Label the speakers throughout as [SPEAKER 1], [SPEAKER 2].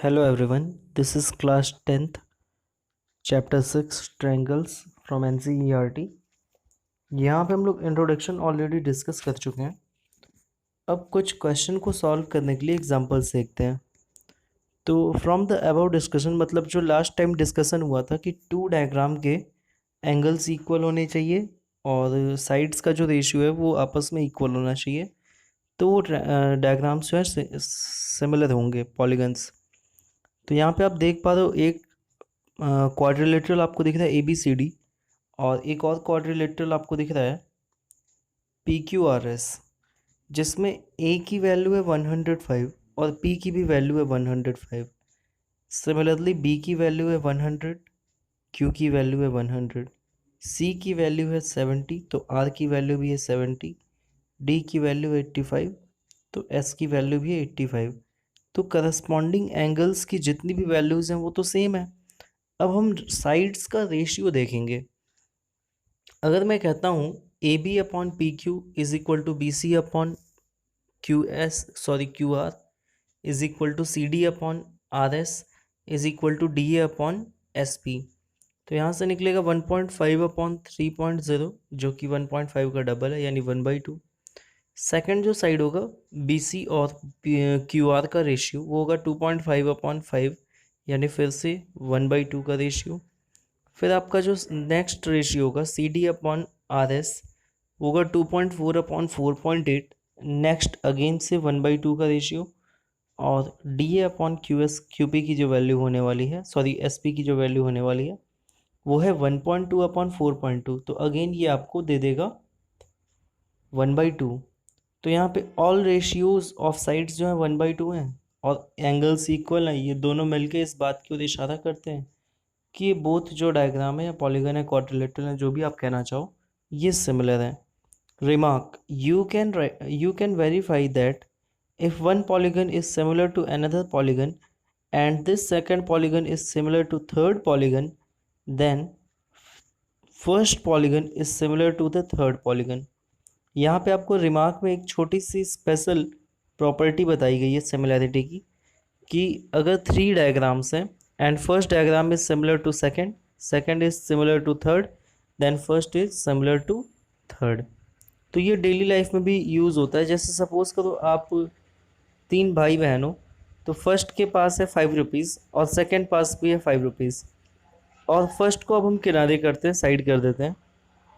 [SPEAKER 1] Hello everyone, this is class 10th, chapter 6 triangles from NCERT। यहाँ पे हम लोग इंट्रोडक्शन ऑलरेडी डिस्कस कर चुके हैं। अब कुछ क्वेश्चन को सॉल्व करने के लिए एग्जांपल्स देखते हैं। तो फ्रॉम द अबव डिस्कशन मतलब जो लास्ट टाइम डिस्कशन हुआ था कि टू डायग्राम के एंगल्स इक्वल होने चाहिए और साइड्स का जो रेशियो है वो आपस में इक्वल होना चाहिए, तो वो डायग्राम्स जो है सिमिलर होंगे, पॉलीगन्स। तो यहाँ पे आप देख पा रहे हो एक क्वाड्रिलेटरल आपको दिख रहा है ABCD, और एक और क्वाड्रिलेटरल आपको दिख रहा है PQRS, जिसमें A की वैल्यू है 105 और P की भी वैल्यू है 105। सिमिलरली B की वैल्यू है 100, Q की वैल्यू है 100, C की वैल्यू है 70 तो R की वैल्यू भी है 70, D की वैल्यू है 85 तो S की वैल्यू भी है 85। तो करस्पॉन्डिंग एंगल्स की जितनी भी वैल्यूज़ हैं वो तो सेम है। अब हम साइड्स का रेशियो देखेंगे। अगर मैं कहता हूँ AB upon PQ is equal to BC upon QR is equal to CD upon RS is equal to DA upon SP, तो यहाँ से निकलेगा 1.5 अपॉन 3.0 जो कि 1.5 का डबल है यानी 1/2। सेकेंड जो साइड होगा BC और QR का रेशियो वो होगा 2.5 अपॉन 5 यानी फिर से 1/2 का रेशियो। फिर आपका जो नेक्स्ट रेशियो होगा CD अपॉन RS होगा 2.4 अपॉन 4.8, नेक्स्ट अगेन से 1/2 का रेशियो। और DA अपॉन QP की जो वैल्यू होने वाली है, SP की जो वैल्यू होने वाली है वो है 1.2 अपॉन 4.2, तो अगेन ये आपको दे देगा 1/2। तो यहाँ पे ऑल रेशियोज ऑफ साइड्स जो हैं 1/2 हैं और एंगल्स इक्वल हैं। ये दोनों मिलके इस बात की ओर इशारा करते हैं कि ये बोथ जो डायग्राम है या पॉलीगन है, क्वाड्रिलेटरल है, जो भी आप कहना चाहो, ये सिमिलर है। Remark, you can verify that if one polygon is similar to another polygon and this second polygon is similar to third polygon, then first polygon is similar to the third polygon। यहाँ पे आपको remark में एक छोटी सी special property बताई गई है similarity की, कि अगर 3 डायग्राम्स हैं and first diagram is similar to second, second is similar to third, then first is similar to third. तो ये डेली लाइफ में भी यूज़ होता है। जैसे सपोज़ करो आप 3 भाई बहन हो, तो फर्स्ट के पास है 5 रुपीज़ और सेकंड पास भी है 5 रुपीज़, और फर्स्ट को अब हम किनारे करते हैं, साइड कर देते हैं।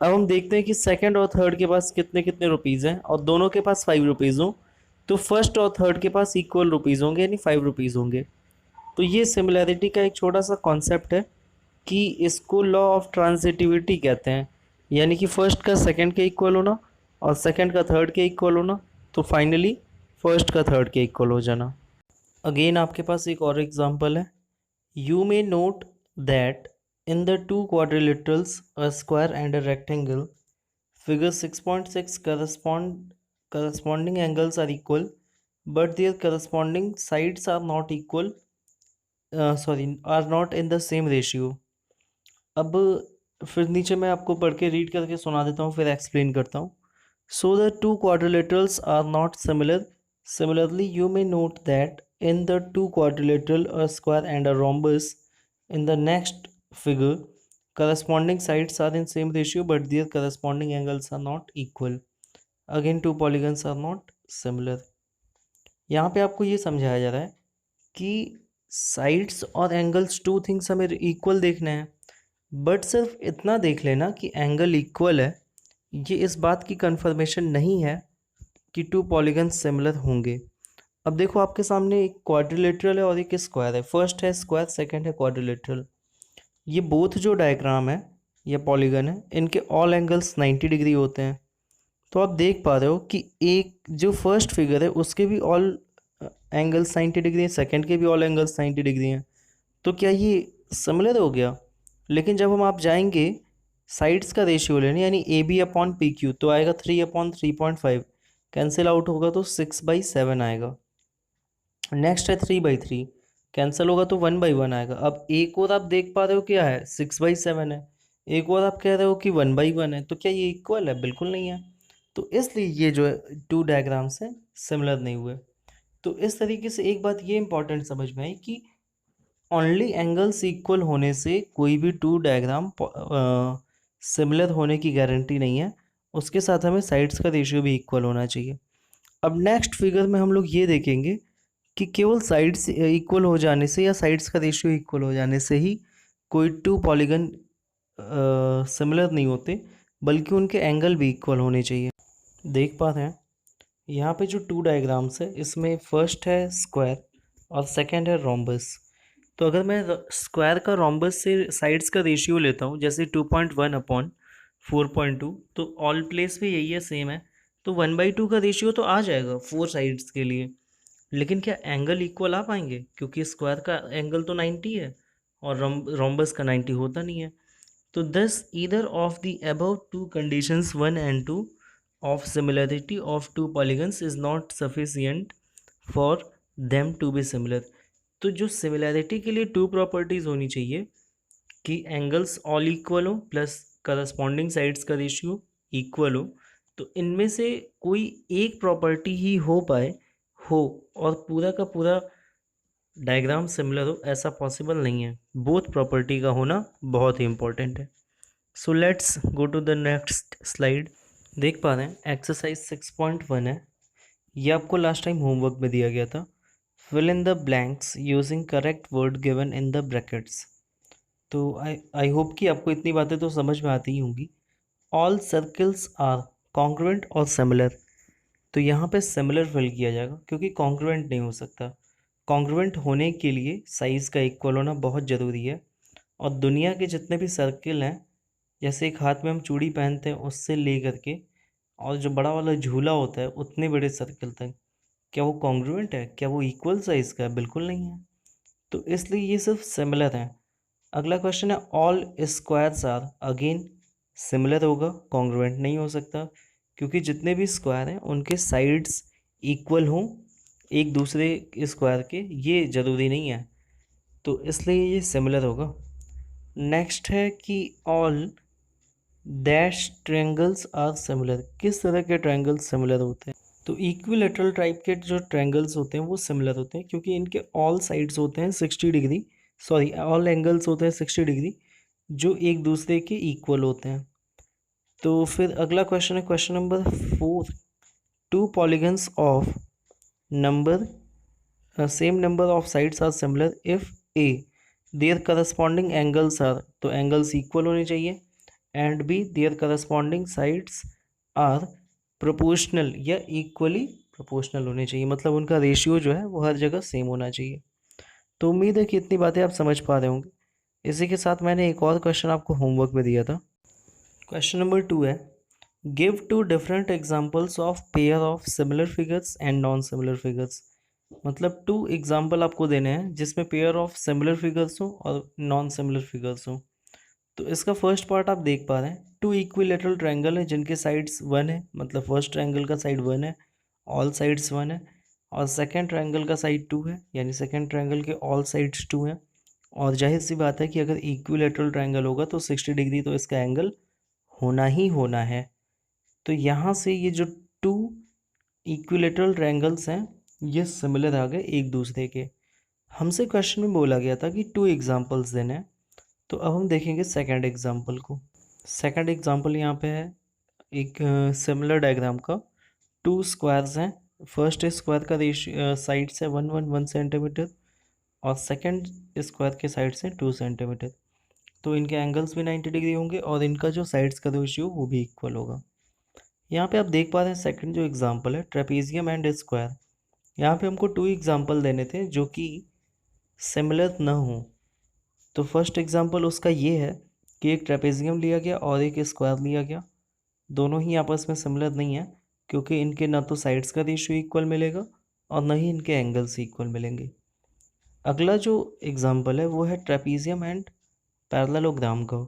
[SPEAKER 1] अब हम देखते हैं कि सेकंड और थर्ड के पास कितने कितने रुपीज़ हैं और दोनों के पास 5 रुपीज़ हों, तो फर्स्ट और थर्ड के पास इक्वल रुपीज़ होंगे यानी 5 रुपीज़ होंगे। तो ये सिमिलैरिटी का एक छोटा सा कॉन्सेप्ट है कि इसको लॉ ऑफ ट्रांजिटिविटी कहते हैं, यानी कि फर्स्ट का सेकंड के इक्वल होना और सेकंड का थर्ड के इक्वल होना, तो फाइनली फर्स्ट का थर्ड के इक्वल हो जाना। अगेन आपके पास एक और एग्जांपल है। You may note that in the two quadrilaterals a square and a rectangle figure 6.6 corresponding angles are equal but their corresponding sides are not equal, are not in the same ratio। अब फिर नीचे मैं आपको पढ़ के read करके सुना देता हूँ, फिर एक्सप्लेन करता हूँ। So the two quadrilaterals are not similar. Similarly, you may note that in the two quadrilateral, a square and a rhombus, in the next figure, corresponding sides are in same ratio but their corresponding angles are not equal. Again, two polygons are not similar. यहाँ पे आपको ये समझाया जा रहा है कि sides और एंगल्स टू थिंग्स हमें इक्वल देखने हैं, बट सिर्फ इतना देख लेना कि एंगल इक्वल है, ये इस बात की कंफर्मेशन नहीं है कि टू पॉलीगन सिमिलर होंगे। अब देखो आपके सामने एक क्वाड्रिलेटरल है और एक स्क्वायर है। फर्स्ट है स्क्वायर, सेकंड है क्वाड्रिलेटरल। ये बोथ जो डायग्राम है या पॉलीगन है, इनके ऑल एंगल्स 90 डिग्री होते हैं। तो आप देख पा रहे हो कि एक जो फर्स्ट फिगर है उसके भी ऑल एंगल्स 90 डिग्री हैं, सेकंड के भी ऑल एंगल्स 90 डिग्री हैं। तो क्या ये सिमिलर हो गया? लेकिन जब हम आप जाएंगे साइड्स का रेशियो लेने यानी AB अपॉन PQ, तो आएगा 3 अपॉन 3.5, कैंसिल आउट होगा तो 6/7 आएगा। नेक्स्ट है 3/3, कैंसिल होगा तो 1/1 आएगा। अब एक और आप देख पा रहे हो क्या है, 6/7 है। एक और आप कह रहे हो कि 1/1 है, तो क्या ये इक्वल है? बिल्कुल नहीं है। तो इसलिए ये जो है टू डायग्राम्स हैं सिमिलर नहीं हुए। तो इस तरीके से एक बात ये इंपॉर्टेंट समझ में आई कि ओनली एंगल्स इक्वल होने से कोई भी टू डायग्राम सिमिलर होने की गारंटी नहीं है, उसके साथ हमें साइड्स का रेशियो भी इक्वल होना चाहिए। अब नेक्स्ट फिगर में हम लोग ये देखेंगे कि केवल साइड्स इक्वल हो जाने से या साइड्स का रेशियो इक्वल हो जाने से ही कोई टू पॉलीगन सिमिलर नहीं होते, बल्कि उनके एंगल भी इक्वल होने चाहिए। देख पा रहे हैं यहाँ पे जो टू डायग्राम्स है, इसमें फर्स्ट है स्क्वायर और सेकंड है रोम्बस। तो अगर मैं स्क्वायर का रोम्बस से साइड्स का रेशियो लेता हूँ, जैसे 2.1 अपॉन 4.2, तो ऑल प्लेस पे यही है, सेम है, तो 1/2 का रेशियो तो आ जाएगा 4 साइड्स के लिए। लेकिन क्या एंगल इक्वल आ पाएंगे, क्योंकि स्क्वायर का एंगल तो 90 है और रोम्बस का 90 होता नहीं है। तो दस either of the above to conditions 1 and 2 of similarity of two polygons is not sufficient for them to be similar। तो जो सिमिलैरिटी के लिए टू प्रॉपर्टीज़ होनी चाहिए कि एंगल्स ऑल इक्वल हो प्लस करस्पॉन्डिंग साइड्स का रेशियो इक्वल हो, तो इनमें से कोई एक प्रॉपर्टी ही हो पाए हो और पूरा का पूरा डायग्राम सिमिलर हो, ऐसा पॉसिबल नहीं है। बोथ प्रॉपर्टी का होना बहुत ही इंपॉर्टेंट है। So let's go to the next slide. देख पा रहे हैं एक्सरसाइज 6.1 है, ये आपको लास्ट टाइम होमवर्क में दिया गया था। Fill in the blanks using correct word given in the brackets. तो आई होप कि आपको इतनी बातें तो समझ में आती ही होंगी। ऑल सर्कल्स आर कॉन्ग्रुएंट और सिमिलर, तो यहाँ पे सिमिलर फिल किया जाएगा क्योंकि कॉन्ग्रुएंट नहीं हो सकता। कॉन्ग्रुएंट होने के लिए साइज़ का इक्वल होना बहुत ज़रूरी है। और दुनिया के जितने भी सर्किल हैं, जैसे एक हाथ में हम चूड़ी पहनते हैं उससे ले करके और जो बड़ा वाला झूला होता है उतने बड़े सर्कल तक, क्या वो कॉन्ग्रुएंट है, क्या वो इक्वल साइज़ का है? बिल्कुल नहीं है। तो इसलिए ये सिर्फ सिमिलर है। अगला क्वेश्चन है all squares are, again similar होगा, कॉन्ग्रुएंट नहीं हो सकता क्योंकि जितने भी स्क्वायर हैं उनके साइड्स इक्वल हों एक दूसरे स्क्वायर के, ये ज़रूरी नहीं है, तो इसलिए ये सिमिलर होगा। नेक्स्ट है कि all dash triangles are similar, किस तरह के ट्रायंगल्स सिमिलर होते हैं? तो इक्विलेटरल टाइप के जो ट्रायंगल्स होते हैं वो सिमिलर होते हैं क्योंकि इनके ऑल साइड्स होते हैं 60 डिग्री, सॉरी ऑल एंगल्स होते हैं 60 डिग्री जो एक दूसरे के इक्वल होते हैं। तो फिर अगला क्वेश्चन है question number 4, two polygons of number same number of sides are similar if a their corresponding angles are, तो एंगल्स इक्वल होने चाहिए, and b their corresponding sides are proportional या इक्वली प्रोपोर्शनल होने चाहिए, मतलब उनका रेशियो जो है वो हर जगह सेम होना चाहिए। तो उम्मीद है कि इतनी बातें आप समझ पा रहे होंगे। इसी के साथ मैंने एक और क्वेश्चन आपको होमवर्क में दिया था। क्वेश्चन नंबर 2 है give two different examples of pair of similar figures and non similar figures. मतलब 2 एग्जांपल आपको देने हैं जिसमें पेयर ऑफ सिमिलर फिगर्स हो और नॉन सिमिलर फिगर्स हो। तो इसका फर्स्ट पार्ट आप देख पा रहे हैं, 2 इक्विलेटरल ट्रायंगल है जिनके साइड्स 1 है, मतलब फर्स्ट ट्रायंगल का साइड 1 है, ऑल साइड्स 1 है, और सेकंड ट्रायंगल का साइड 2 है, यानी सेकंड ट्रायंगल के ऑल साइड्स 2 हैं। और जाहिर सी बात है कि अगर इक्विलेटरल ट्रायंगल होगा तो 60 डिग्री तो इसका एंगल होना ही होना है। तो यहाँ से ये जो 2 इक्विलेटरल ट्रायंगल्स हैं ये सिमिलर आ गए एक दूसरे के। हमसे क्वेश्चन में बोला गया था कि 2 एग्जाम्पल्स देने हैं, तो अब हम देखेंगे सेकंड एग्जाम्पल को। सेकंड एग्जाम्पल यहाँ पे है एक सिमिलर डायग्राम का, 2 स्क्वायर्स हैं। फर्स्ट स्क्वायर का रेशियो साइड से 1 सेंटीमीटर और सेकंड स्क्वायर के साइड से 2 सेंटीमीटर। तो इनके एंगल्स भी 90 डिग्री होंगे और इनका जो साइड्स का रेशियो वो भी इक्वल होगा। यहाँ पे आप देख पा रहे हैं सेकंड जो एग्जाम्पल है ट्रेपीजियम एंड स्क्वायर। यहाँ पे हमको 2 एग्जाम्पल देने थे जो कि सिमिलर न हो। तो फर्स्ट एग्जांपल उसका ये है कि एक ट्रेपेजियम लिया गया और एक स्क्वायर लिया गया, दोनों ही आपस में सिमिलर नहीं है क्योंकि इनके ना तो साइड्स का रेशियो इक्वल मिलेगा और ना ही इनके एंगल्स इक्वल मिलेंगे। अगला जो एग्जांपल है वो है ट्रेपेजियम एंड पैरेललोग्राम का।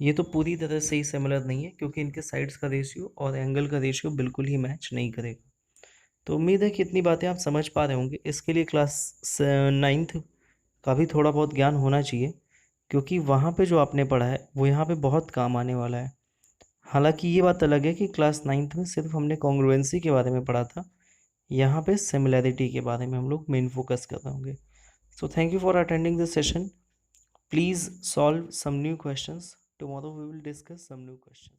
[SPEAKER 1] ये तो पूरी तरह से ही सिमिलर नहीं है क्योंकि इनके साइड्स का रेशियो और एंगल का रेशियो बिल्कुल ही मैच नहीं करेगा। तो उम्मीद है कि इतनी बातें आप समझ पा रहे होंगे। इसके लिए क्लास 9th का भी थोड़ा बहुत ज्ञान होना चाहिए क्योंकि वहाँ पे जो आपने पढ़ा है वो यहाँ पे बहुत काम आने वाला है। हालांकि ये बात अलग है कि क्लास 9th में सिर्फ हमने कॉन्ग्रुएंसी के बारे में पढ़ा था, यहाँ पे सिमिलैरिटी के बारे में हम लोग मेन फोकस कर रहे होंगे. So thank you for attending this session. Please solve some new questions. Tomorrow we will discuss some new questions.